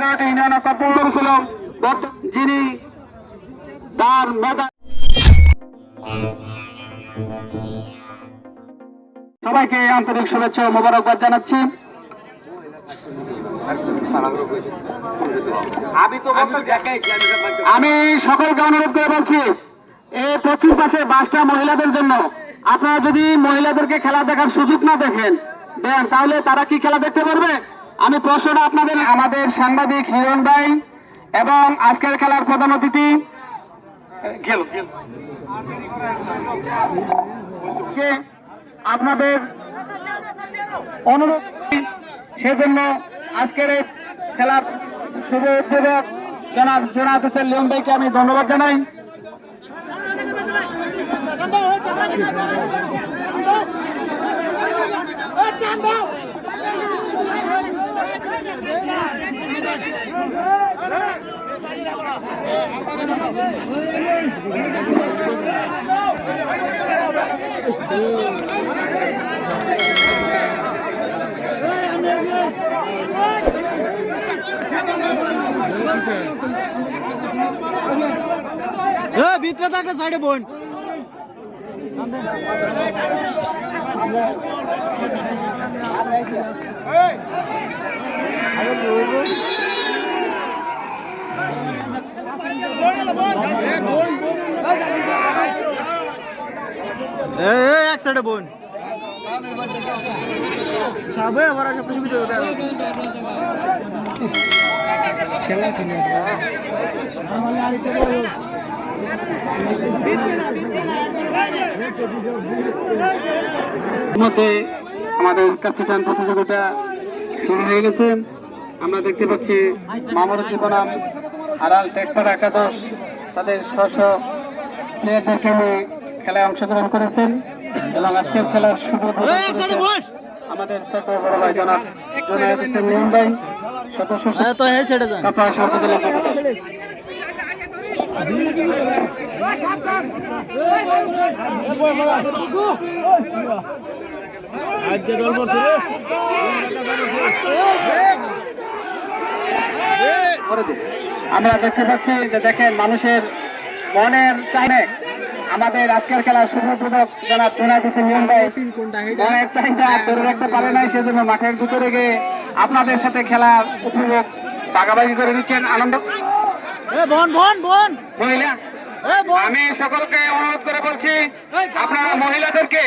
11টি union corporation ছিল, যিনি তার মেধা। সবাইকে আন্তরিক শুভেচ্ছা ও মোবারকবাদ জানাচ্ছি। আমি সকলকে অনুরোধ করে বলছি, এই পশ্চিম পাশে বাসটা মহিলাদের জন্য। আপনারা যদি মহিলাদেরকে খেলা দেখার সুযোগ না দেন তাহলে তারা কি খেলা দেখতে পারবে? আমি প্রশ্নটা আপনাদের, আমাদের সাংবাদিক হিরণ ভাই এবং আজকের খেলার প্রধান অতিথি আপনাদের অনুরোধ, সেজন্য আজকের এই খেলার শুভ উদ্বোধক জনাব জোনায়েত হোসেন লিয়ন ভাইকে আমি ধন্যবাদ জানাই। ভিতরে থাকলে সাইডে বোন এক সাইডে বোন সবাই আবার সব সুবিধা খেলা কিনে মধ্যে আমাদের কাছিটান প্রতিযোগিতা শুরু হয়ে গেছে। আমরা দেখতে পাচ্ছি মামরুদ্দিন বনাম আড়াল টেকপাড়া একাদশ তাদের স্ব প্লেয়ারদেরকে নিয়ে খেলায় অংশগ্রহণ করেছেন এবং আজকের খেলার শুভ আমাদের ছোট বড় ভাই জনাব জোনায়েত হোসেন লিয়ন ভাই, সদস্য কাপাস উপজেলা কমিটি। আমরা দেখতে পাচ্ছি যে দেখেন মানুষের মনের চাইনে আমাদের আজকের খেলার শুভ উদ্বোধক জনাব জোনায়েত হোসেন লিয়ন ভাই মনের চাহিদা ধরে রাখতে পারে নাই, সেজন্য মাঠের ভিতরে গিয়ে আপনাদের সাথে খেলার উপভোগ ভাগাভাগি করে নিচ্ছেন আনন্দ। মহিলা, আমি সকলকে অনুরোধ করে বলছি আপনারা মহিলাদেরকে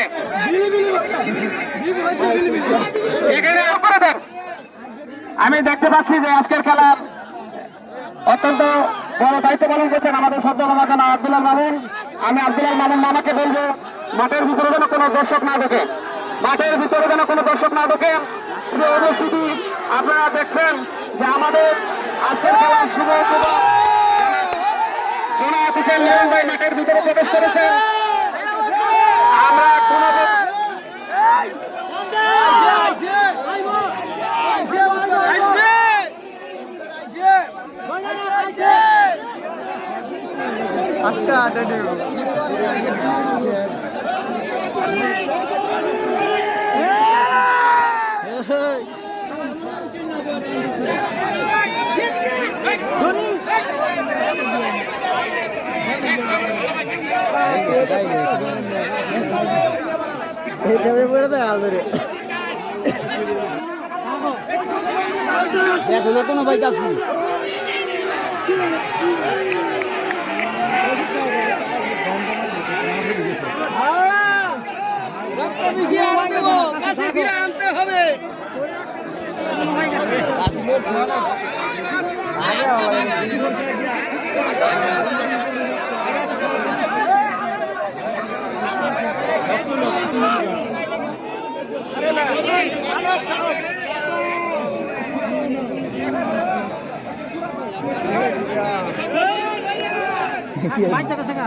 এখানে করে দেন। আমি দেখতে পাচ্ছি যে আজকের খেলার অত্যন্ত বড় দায়িত্ব পালন করছেন আমাদের সদ্য মামা আব্দুল্লাহ মামুন। আমি আব্দুল্লাহ মামুন মামাকে বলবো মাঠের ভিতরে যেন কোনো দর্শক না ঢোকে, মাঠের ভিতরে যেন কোনো দর্শক না ঢোকে। উপস্থিতি আপনারা দেখছেন যে আমাদের আজকের খেলার শুভ জোনায়েত হোসেন লিয়ন ভাই মাঠের ভিতরে প্রবেশ করেছেন। আমরা দেখো না কোনো বাইক আছে আনতে হবে।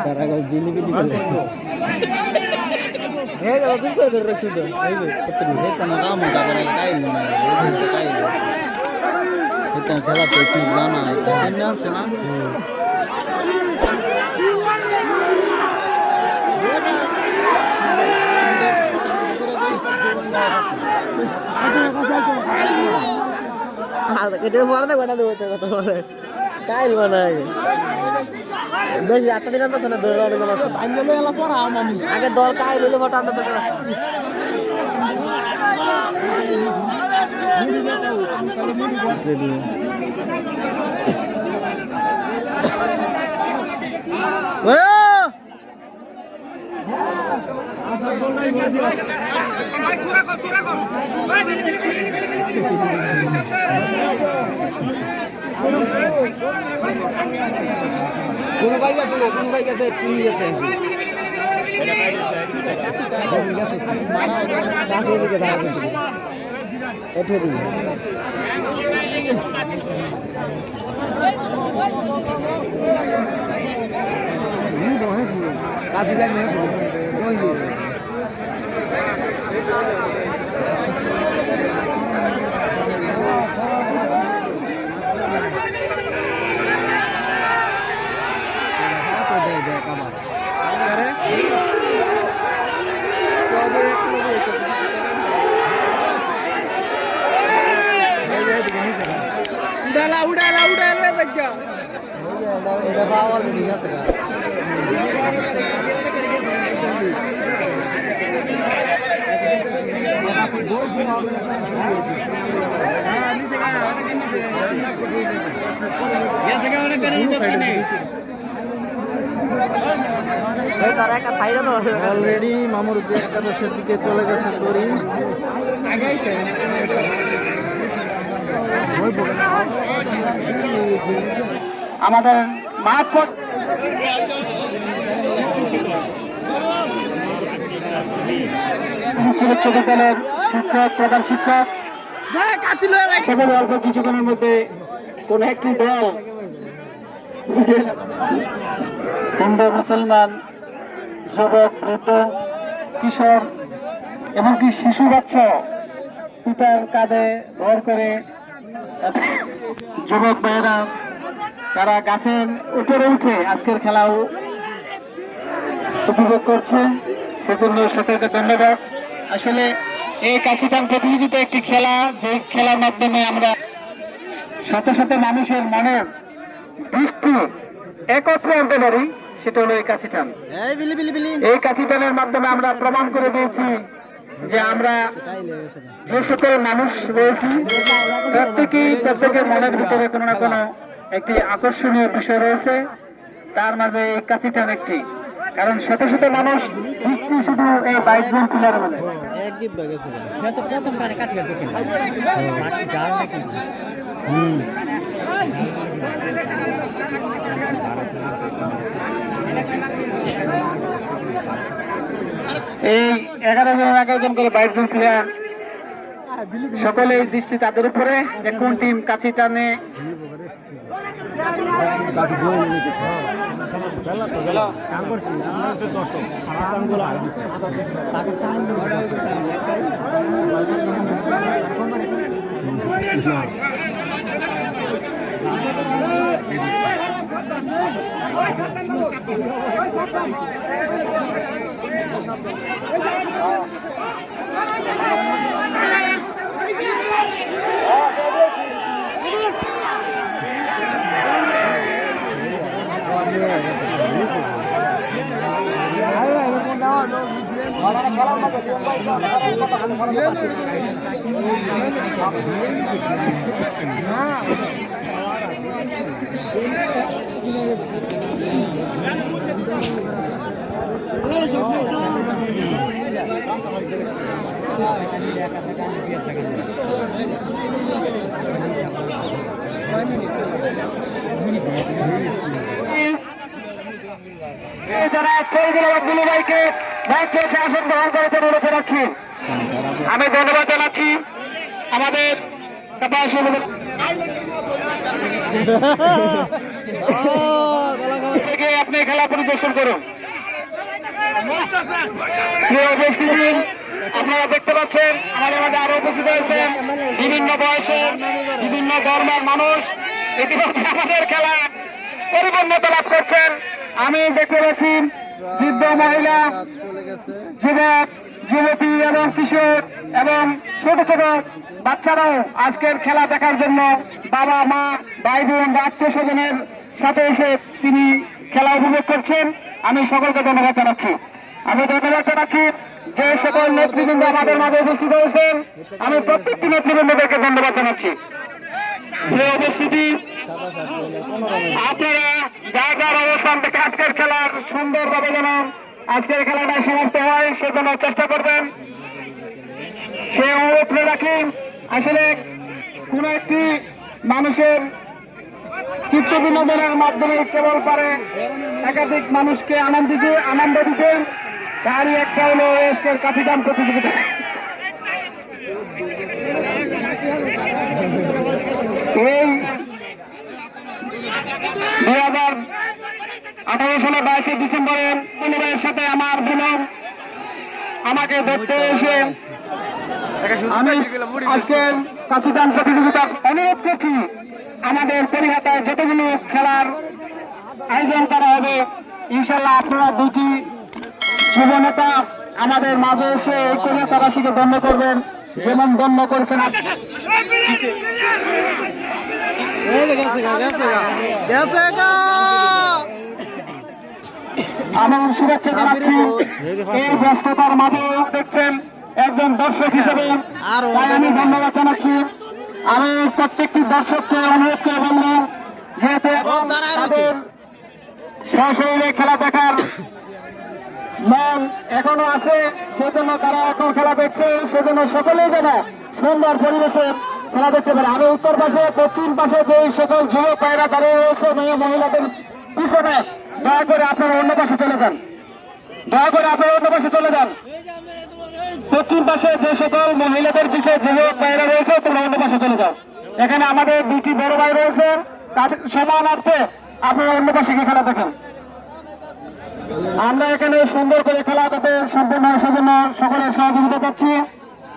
তারা বিলি বিলি করে हे दादा तुम कर रख दो हे पत्नी हे तना काम होता करे टाइम ना टाइम इतना खेला तो ठीक लाना है कन्या से ना এটা পড়া তো গোটা দেবো কথা বলে কাইল বানাই বেশি 8 দিন তো না ধরে অনেক আছে বাইরে এলা পড়া আমি আগে দল কাইল হইলে ফটো আনতে দরকার আছে কোন ভাই গেছে তুমি গেছে এঠে দিবি কাছে যাই এটা পাওয়া ঠিক আছে অলরেডি মামুরুদ্দিন একাদশের দিকে চলে গেছে তরি আমাদের মাঠ সুরক্ষা বিদ্যালয়ের শিক্ষক প্রধান শিক্ষক সকলে অল্প কিছুক্ষণের মধ্যে কোন একটি দল হিন্দু মুসলমান যুবক বৃদ্ধ কিশোর এমনকি শিশু বাচ্চা পিতার কাঁধে ভর করে যুবক ভাইয়েরা তারা গাছের উপরে উঠে আজকের খেলাও উপভোগ করছে সেজন্য সকলকে ধন্যবাদ। আসলে এই কাছিটান প্রতিযোগিতা একটি খেলা, যে খেলার মাধ্যমে আমরা শত শত মানুষের মনের দৃষ্টি একত্রে আনতে পারি, সেটা হলো এই কাছিটান। এই কাছিটানের মাধ্যমে আমরা প্রমাণ করে দিয়েছি যে আমরা যে সকল মানুষ রয়েছি প্রত্যেকের মনের ভিতরে কোনো না কোনো একটি আকর্ষণীয় বিষয় রয়েছে, তার মাঝে এই কাছিটান একটি। কারণ শত শত মানুষ দৃষ্টি শুধু এই 22 জন প্লেয়ার বলে এই 11 জন করে 22 জন প্লেয়ার, সকলে দৃষ্টি তাদের উপরে যে কোন টিম কাছি টানে। যারা ফরিদুল ভাইকে মঞ্চে এসে আসন গ্রহণ করতে অনুরোধ জানাচ্ছি। আমি ধন্যবাদ জানাচ্ছি আমাদের আপনি খেলা পরিদর্শন করুন। আপনারা দেখতে পাচ্ছেন আমাদের মধ্যে আরো উপস্থিত হয়েছেন বিভিন্ন বয়সের বিভিন্ন ধর্মের মানুষ, ইতিমধ্যে আমাদের খেলা পরিপূর্ণতা লাভ করছেন। আমি দেখতে পাচ্ছি বৃদ্ধ মহিলা, যুবক যুবতী এবং কিশোর এবং ছোট ছোট বাচ্চারাও আজকের খেলা দেখার জন্য বাবা মা ভাই বোন আত্মীয় স্বজনের সাথে এসে তিনি খেলা উপভোগ করছেন। আমি সকলকে ধন্যবাদ জানাচ্ছি। আমি ধন্যবাদ জানাচ্ছি যে সকল নেতৃবৃন্দ আমাদের মাঝে উপস্থিত হয়েছেন। আমি প্রত্যেকটি নেতৃবৃন্দদেরকে ধন্যবাদ জানাচ্ছি। যে উপস্থিতি আপনারা যার যার অবস্থান থেকে আজকের খেলার সুন্দরভাবে যেন আজকের খেলাটা সমাপ্ত হয় সেজন্য চেষ্টা করবেন, সে অনুরোধ করে রাখি। আসলে কোন একটি মানুষের চিত্ত বিনোদনের মাধ্যমে কেবল পারে একাধিক মানুষকে আনন্দ দিতে, তারই একটা হলো আজকের কাঠিদান প্রতিযোগিতা। এই 2018 সালে 22 ডিসেম্বরে পরিবারের সাথে আমার জুলুম আমাকে দেখতে এসে আমি আজকের কাঠিদান প্রতিযোগিতা অনুরোধ করছি। আমাদের কলিকাতায় যতগুলো খেলার আয়োজন করা হবে ইনশাল্লাহ আপনারা দুটি যুবনেতা আমাদের মাঝে এসে এই কলিকাতাবাসীকে ধন্য করবেন, যেমন ধন্য করেছেন। আমি শুভেচ্ছা জানাচ্ছি। এই ব্যস্ততার মাঝেও দেখছেন একজন দর্শক হিসেবে তাই আমি ধন্যবাদ জানাচ্ছি। আমি প্রত্যেকটি দর্শককে অনুরোধ করে বলব, যেহেতু তাদের সশরীরে খেলা দেখার মন এখনো আছে, সেজন্য তারা এখন খেলা দেখছে, সেজন্য সকলেই যেন সুন্দর পরিবেশে খেলা দেখতে পারে। আমি উত্তর পাশে পশ্চিম পাশে যে সকল যুবক ভাইরা দাঁড়িয়ে রয়েছে মেয়ে মহিলাদের পিছনে, দয়া করে আপনারা অন্য পাশে চলে যান, দয়া করে আপনারা অন্য পাশে চলে যান। পশ্চিম পাশে যে সকল মহিলাদের পিছিয়ে যুবক ভাইরা রয়েছে তোমরা অন্য পাশে চলে যাও। এখানে আমাদের দুটি বড় ভাই রয়েছে, সমানার্থে আপনারা অন্য পাশে গিয়ে খেলা দেখেন। আমরা এখানে সুন্দর করে খেলা যাতে সম্পূর্ণ হয় সেজন্য সকলের সহযোগিতা পাচ্ছি।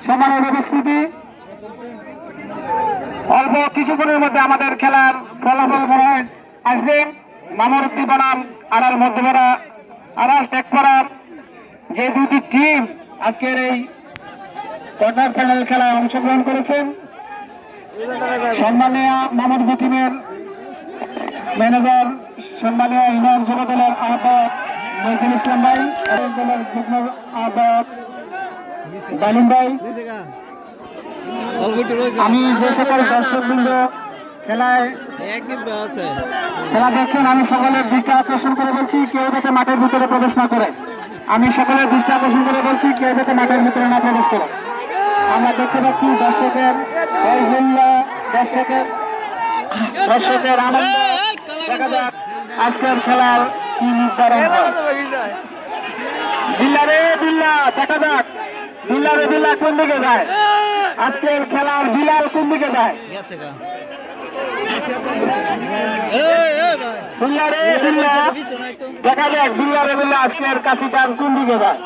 সম্মানের উপস্থিতি, অল্প কিছুক্ষণের মধ্যে আমাদের খেলার ফলাফল মনে আসবে। মামরুদ্দি বনাম আড়াল মধ্যপাড়া, আড়াল টেকপাড়া, যে দুটি টিম আজকের এই কোয়ার্টার ফাইনাল খেলায় অংশগ্রহণ করেছেন। সম্মানীয় মামরুদ্দি টিমের ম্যানেজার, সম্মানীয় ইউনিয়ন যুব দলের আহ্বায়ক মহিদুল ইসলাম ভাই, দলের যুগ্ম আহ্বায়ক ডালিম ভাই, আমি যে সকল দর্শকবৃন্দ খেলা দেখছেন আমি সকলের দৃষ্টি আকর্ষণ করে বলছি কেউ যাতে মাঠের ভিতরে প্রবেশ না করে। আমি সকলের দৃষ্টি আকর্ষণ করে বলছি কেউ যাতে মাঠের ভিতরে না প্রবেশ করে। আমরা দেখতে পাচ্ছি দর্শকের দর্শকের আনন্দ। দেখা যাক আজকের খেলার কি নির্ধারণ হয়। বিল্লা রে বিল্লা, দেখা যাক বিল্লা রে বিল্লা কোন দিকে যায়, আজকের খেলার বিলাল কোন দিকে যায়। বিল্লা রে বিল্লা, দেখা যাক বিল্লা রে বিল্লা আজকের কাছিটার কোন দিকে যায়।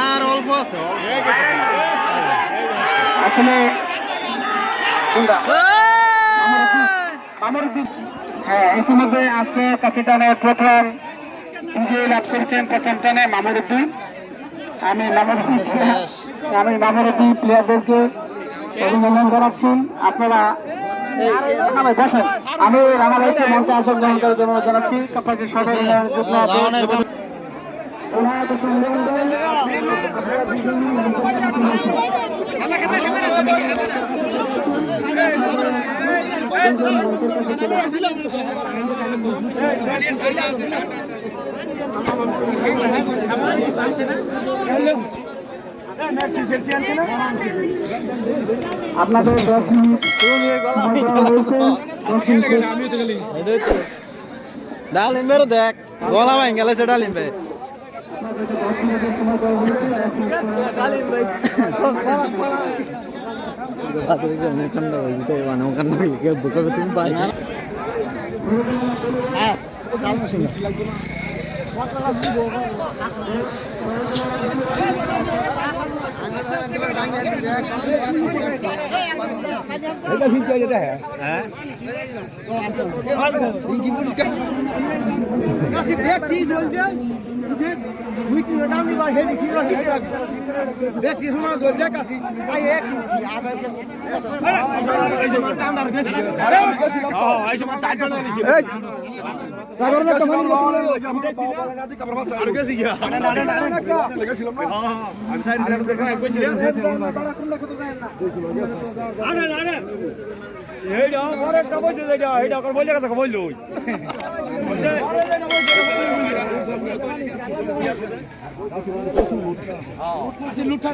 আর অল্প আছে আসলে হ্যাঁ, ইতিমধ্যে আজকে কাছিটানের প্রথম বিজয়ী লাভ করেছেন প্রথম টানে মামরুদ্দিন। আমি মামরুদ্দিন প্লেয়ারদেরকে অভিনন্দন জানাচ্ছি। আপনারা বসেন, আমি রাঙামাটিকে মঞ্চে আসন গ্রহণ করার জন্য জানাচ্ছি। কাপাসী সদর আপনাদের 10 মিনিট ডালিম বেরো দেখ গলা ভাই গেলেছে ডালিম ভাই লুঠা